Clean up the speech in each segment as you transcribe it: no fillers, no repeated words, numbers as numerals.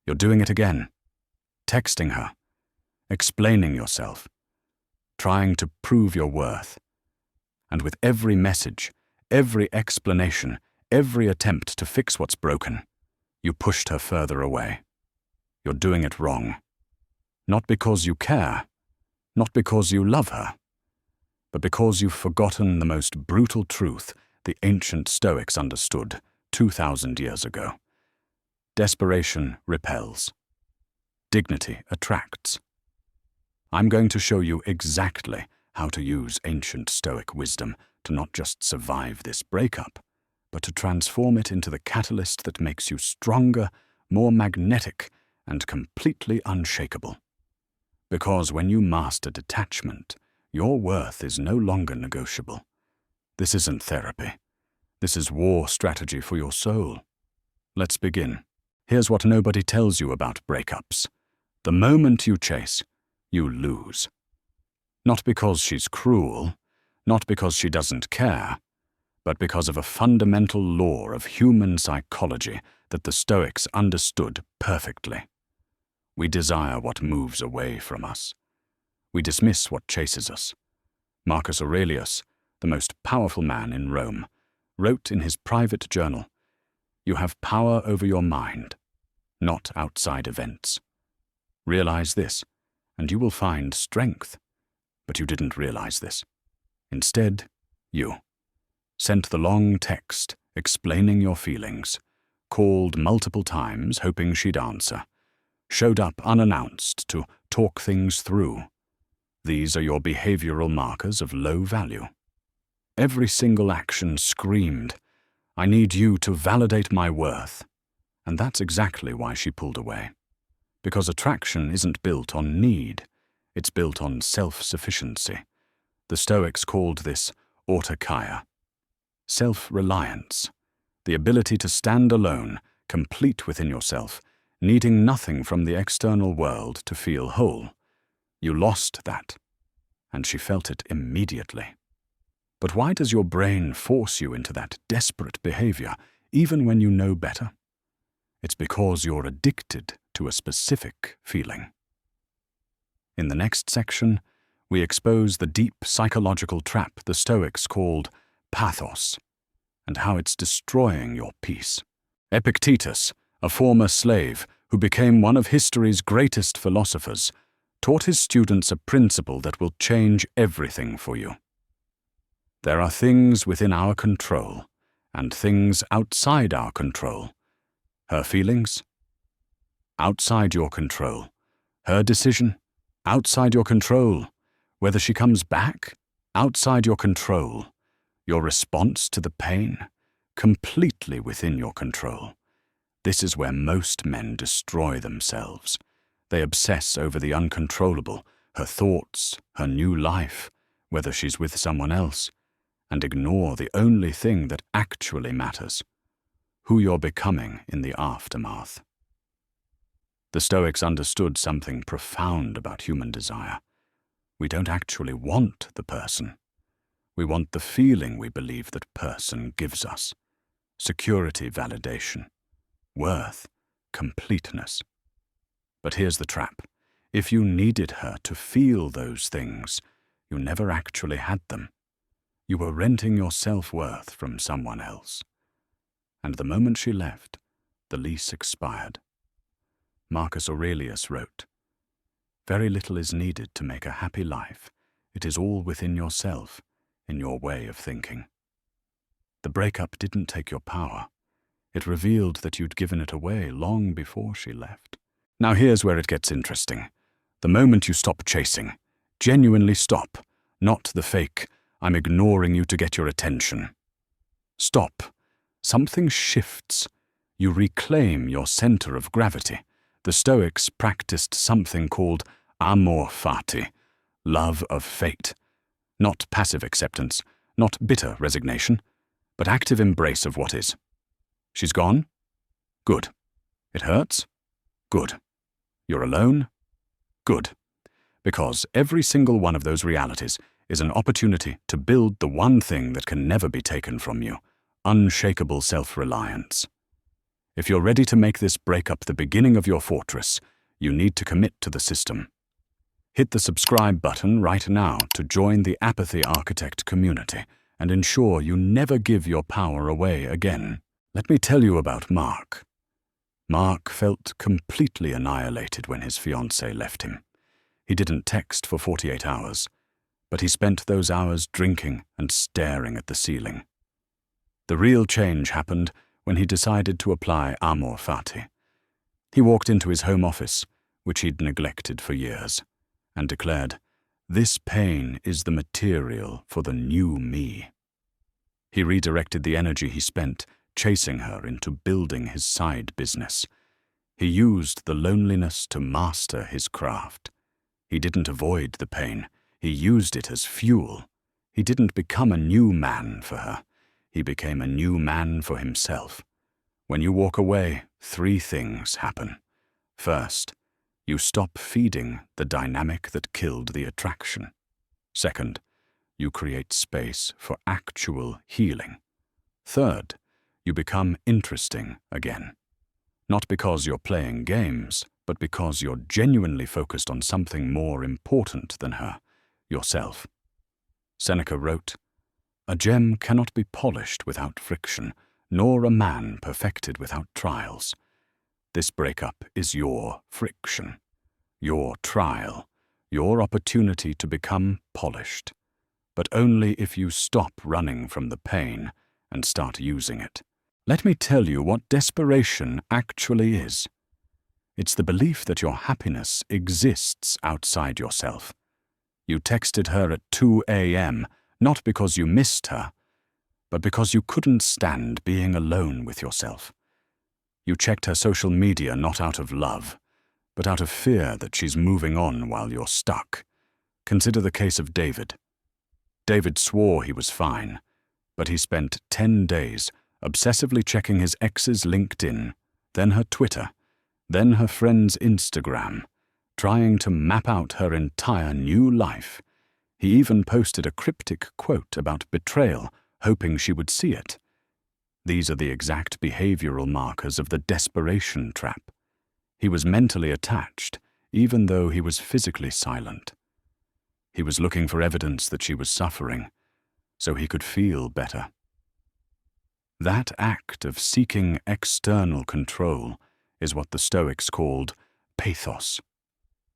You're doing it again. Texting her, explaining yourself, trying to prove your worth. And with every message, every explanation, every attempt to fix what's broken, you pushed her further away. You're doing it wrong. Not because you care, not because you love her, but because you've forgotten the most brutal truth the ancient Stoics understood 2,000 years ago. Desperation repels. Dignity attracts. I'm going to show you exactly how to use ancient Stoic wisdom to not just survive this breakup, but to transform it into the catalyst that makes you stronger, more magnetic, and completely unshakable. Because when you master detachment, your worth is no longer negotiable. This isn't therapy. This is war strategy for your soul. Let's begin. Here's what nobody tells you about breakups. The moment you chase, you lose. Not because she's cruel, not because she doesn't care, but because of a fundamental law of human psychology that the Stoics understood perfectly. We desire what moves away from us. We dismiss what chases us. Marcus Aurelius, the most powerful man in Rome, wrote in his private journal, "You have power over your mind, not outside events. Realize this, and you will find strength." But you didn't realize this. Instead, you sent the long text explaining your feelings, called multiple times hoping she'd answer, showed up unannounced to talk things through. These are your behavioral markers of low value. Every single action screamed, "I need you to validate my worth." And that's exactly why she pulled away. Because attraction isn't built on need, it's built on self-sufficiency. The Stoics called this autokia. Self-reliance, the ability to stand alone, complete within yourself, needing nothing from the external world to feel whole. You lost that, and she felt it immediately. But why does your brain force you into that desperate behavior, even when you know better? It's because you're addicted to a specific feeling. In the next section, we expose the deep psychological trap the Stoics called pathos, and how it's destroying your peace. Epictetus, a former slave who became one of history's greatest philosophers, taught his students a principle that will change everything for you. There are things within our control and things outside our control. Her feelings? Outside your control. Her decision? Outside your control. Whether she comes back? Outside your control. Your response to the pain? Completely within your control. This is where most men destroy themselves. They obsess over the uncontrollable, her thoughts, her new life, whether she's with someone else, and ignore the only thing that actually matters, who you're becoming in the aftermath. The Stoics understood something profound about human desire. We don't actually want the person. We want the feeling we believe that person gives us. Security, validation, worth, completeness. But here's the trap. If you needed her to feel those things, you never actually had them. You were renting your self-worth from someone else. And the moment she left, the lease expired. Marcus Aurelius wrote, "Very little is needed to make a happy life. It is all within yourself, in your way of thinking." The breakup didn't take your power. It revealed that you'd given it away long before she left. Now here's where it gets interesting. The moment you stop chasing, genuinely stop, not the fake, "I'm ignoring you to get your attention." Stop. Something shifts. You reclaim your center of gravity. The Stoics practiced something called amor fati, love of fate. Not passive acceptance, not bitter resignation, but active embrace of what is. She's gone? Good. It hurts? Good. You're alone? Good. Because every single one of those realities is an opportunity to build the one thing that can never be taken from you, unshakable self-reliance. If you're ready to make this breakup the beginning of your fortress, you need to commit to the system. Hit the subscribe button right now to join the Apathy Architect community and ensure you never give your power away again. Let me tell you about Mark. Mark felt completely annihilated when his fiancée left him. He didn't text for 48 hours, but he spent those hours drinking and staring at the ceiling. The real change happened when he decided to apply amor fati. He walked into his home office, which he'd neglected for years, and declared, "This pain is the material for the new me." He redirected the energy he spent chasing her into building his side business. He used the loneliness to master his craft. He didn't avoid the pain. He used it as fuel. He didn't become a new man for her. He became a new man for himself. When you walk away, 3 things happen. First, you stop feeding the dynamic that killed the attraction. Second, you create space for actual healing. Third, you become interesting again. Not because you're playing games, but because you're genuinely focused on something more important than her, yourself. Seneca wrote, "A gem cannot be polished without friction, nor a man perfected without trials." This breakup is your friction, your trial, your opportunity to become polished, but only if you stop running from the pain and start using it. Let me tell you what desperation actually is. It's the belief that your happiness exists outside yourself. You texted her at 2 a.m., not because you missed her, but because you couldn't stand being alone with yourself. You checked her social media not out of love, but out of fear that she's moving on while you're stuck. Consider the case of David. David swore he was fine, but he spent 10 days obsessively checking his ex's LinkedIn, then her Twitter, then her friend's Instagram, trying to map out her entire new life. He even posted a cryptic quote about betrayal, hoping she would see it. These are the exact behavioral markers of the desperation trap. He was mentally attached, even though he was physically silent. He was looking for evidence that she was suffering, so he could feel better. That act of seeking external control is what the Stoics called pathos,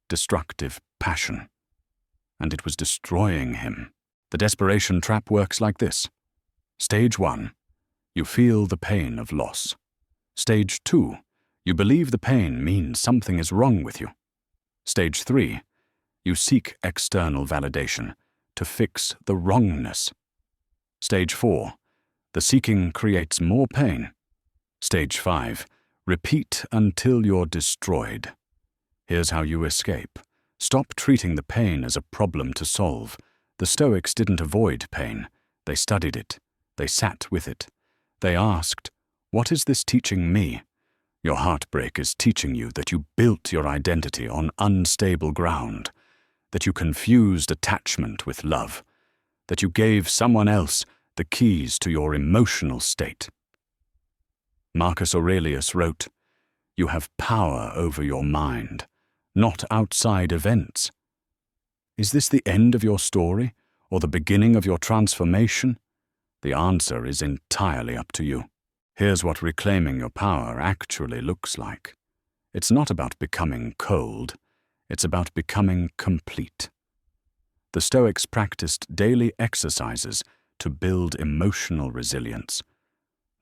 destructive passion, and it was destroying him. The desperation trap works like this. Stage 1. You feel the pain of loss. Stage 2. You believe the pain means something is wrong with you. Stage 3. You seek external validation to fix the wrongness. Stage 4. The seeking creates more pain. Stage 5. Repeat until you're destroyed. Here's how you escape. Stop treating the pain as a problem to solve. The Stoics didn't avoid pain. They studied it. They sat with it. They asked, "What is this teaching me?" Your heartbreak is teaching you that you built your identity on unstable ground, that you confused attachment with love, that you gave someone else the keys to your emotional state. Marcus Aurelius wrote, "You have power over your mind, not outside events." Is this the end of your story, or the beginning of your transformation? The answer is entirely up to you. Here's what reclaiming your power actually looks like. It's not about becoming cold, it's about becoming complete. The Stoics practiced daily exercises to build emotional resilience,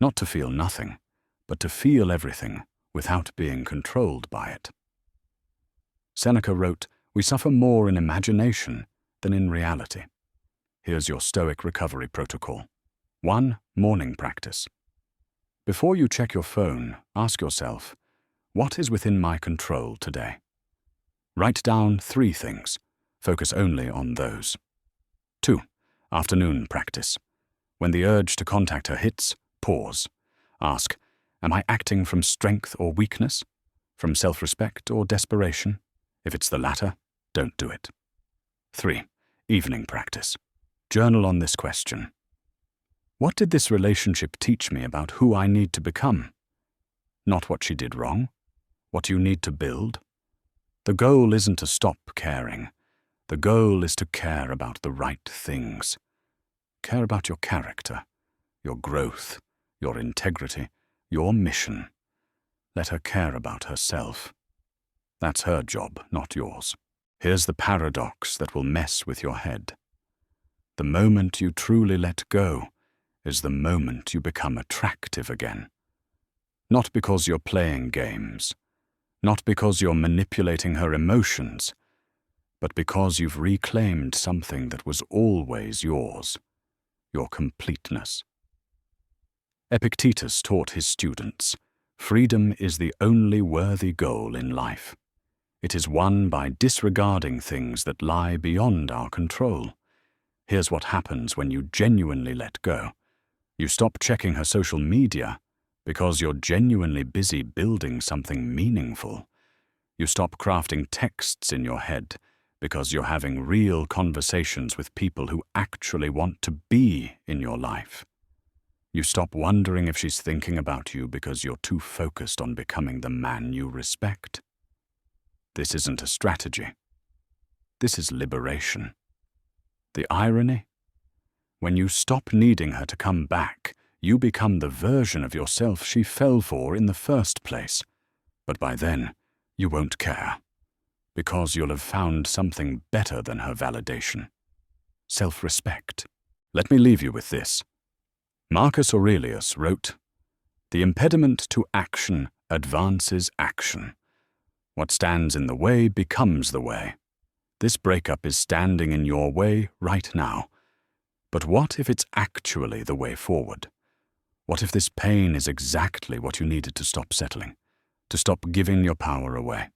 not to feel nothing, but to feel everything without being controlled by it. Seneca wrote, "We suffer more in imagination than in reality." Here's your Stoic recovery protocol. 1. Morning practice. Before you check your phone, ask yourself, what is within my control today? Write down 3 things. Focus only on those. 2. Afternoon practice. When the urge to contact her hits, pause. Ask, am I acting from strength or weakness? From self-respect or desperation? If it's the latter, don't do it. 3. Evening practice. Journal on this question. What did this relationship teach me about who I need to become? not what she did wrong, what you need to build. The goal isn't to stop caring. The goal is to care about the right things. Care about your character, your growth, your integrity, your mission. Let her care about herself. That's her job, not yours. Here's the paradox that will mess with your head. The moment you truly let go is the moment you become attractive again. Not because you're playing games, not because you're manipulating her emotions, but because you've reclaimed something that was always yours, your completeness. Epictetus taught his students, freedom is the only worthy goal in life. It is won by disregarding things that lie beyond our control. Here's what happens when you genuinely let go. You stop checking her social media because you're genuinely busy building something meaningful. You stop crafting texts in your head because you're having real conversations with people who actually want to be in your life. You stop wondering if she's thinking about you because you're too focused on becoming the man you respect. This isn't a strategy. This is liberation. The irony? When you stop needing her to come back, you become the version of yourself she fell for in the first place. But by then, you won't care, because you'll have found something better than her validation. Self-respect. Let me leave you with this. Marcus Aurelius wrote, "The impediment to action advances action. What stands in the way becomes the way. This breakup is standing in your way right now. But what if it's actually the way forward? What if this pain is exactly what you needed to stop settling, to stop giving your power away?"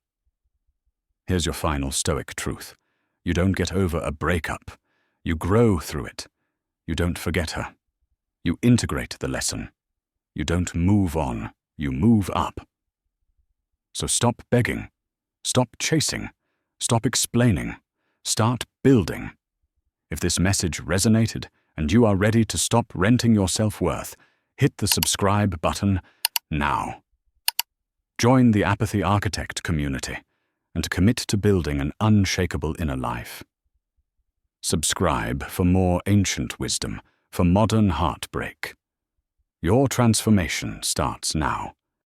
Here's your final Stoic truth. You don't get over a breakup. You grow through it. You don't forget her. You integrate the lesson. You don't move on. You move up. So stop begging. Stop chasing. Stop explaining. Start building. If this message resonated and you are ready to stop renting your self-worth, hit the subscribe button now. Join the Apathy Architect community and commit to building an unshakable inner life. Subscribe for more ancient wisdom, for modern heartbreak. Your transformation starts now.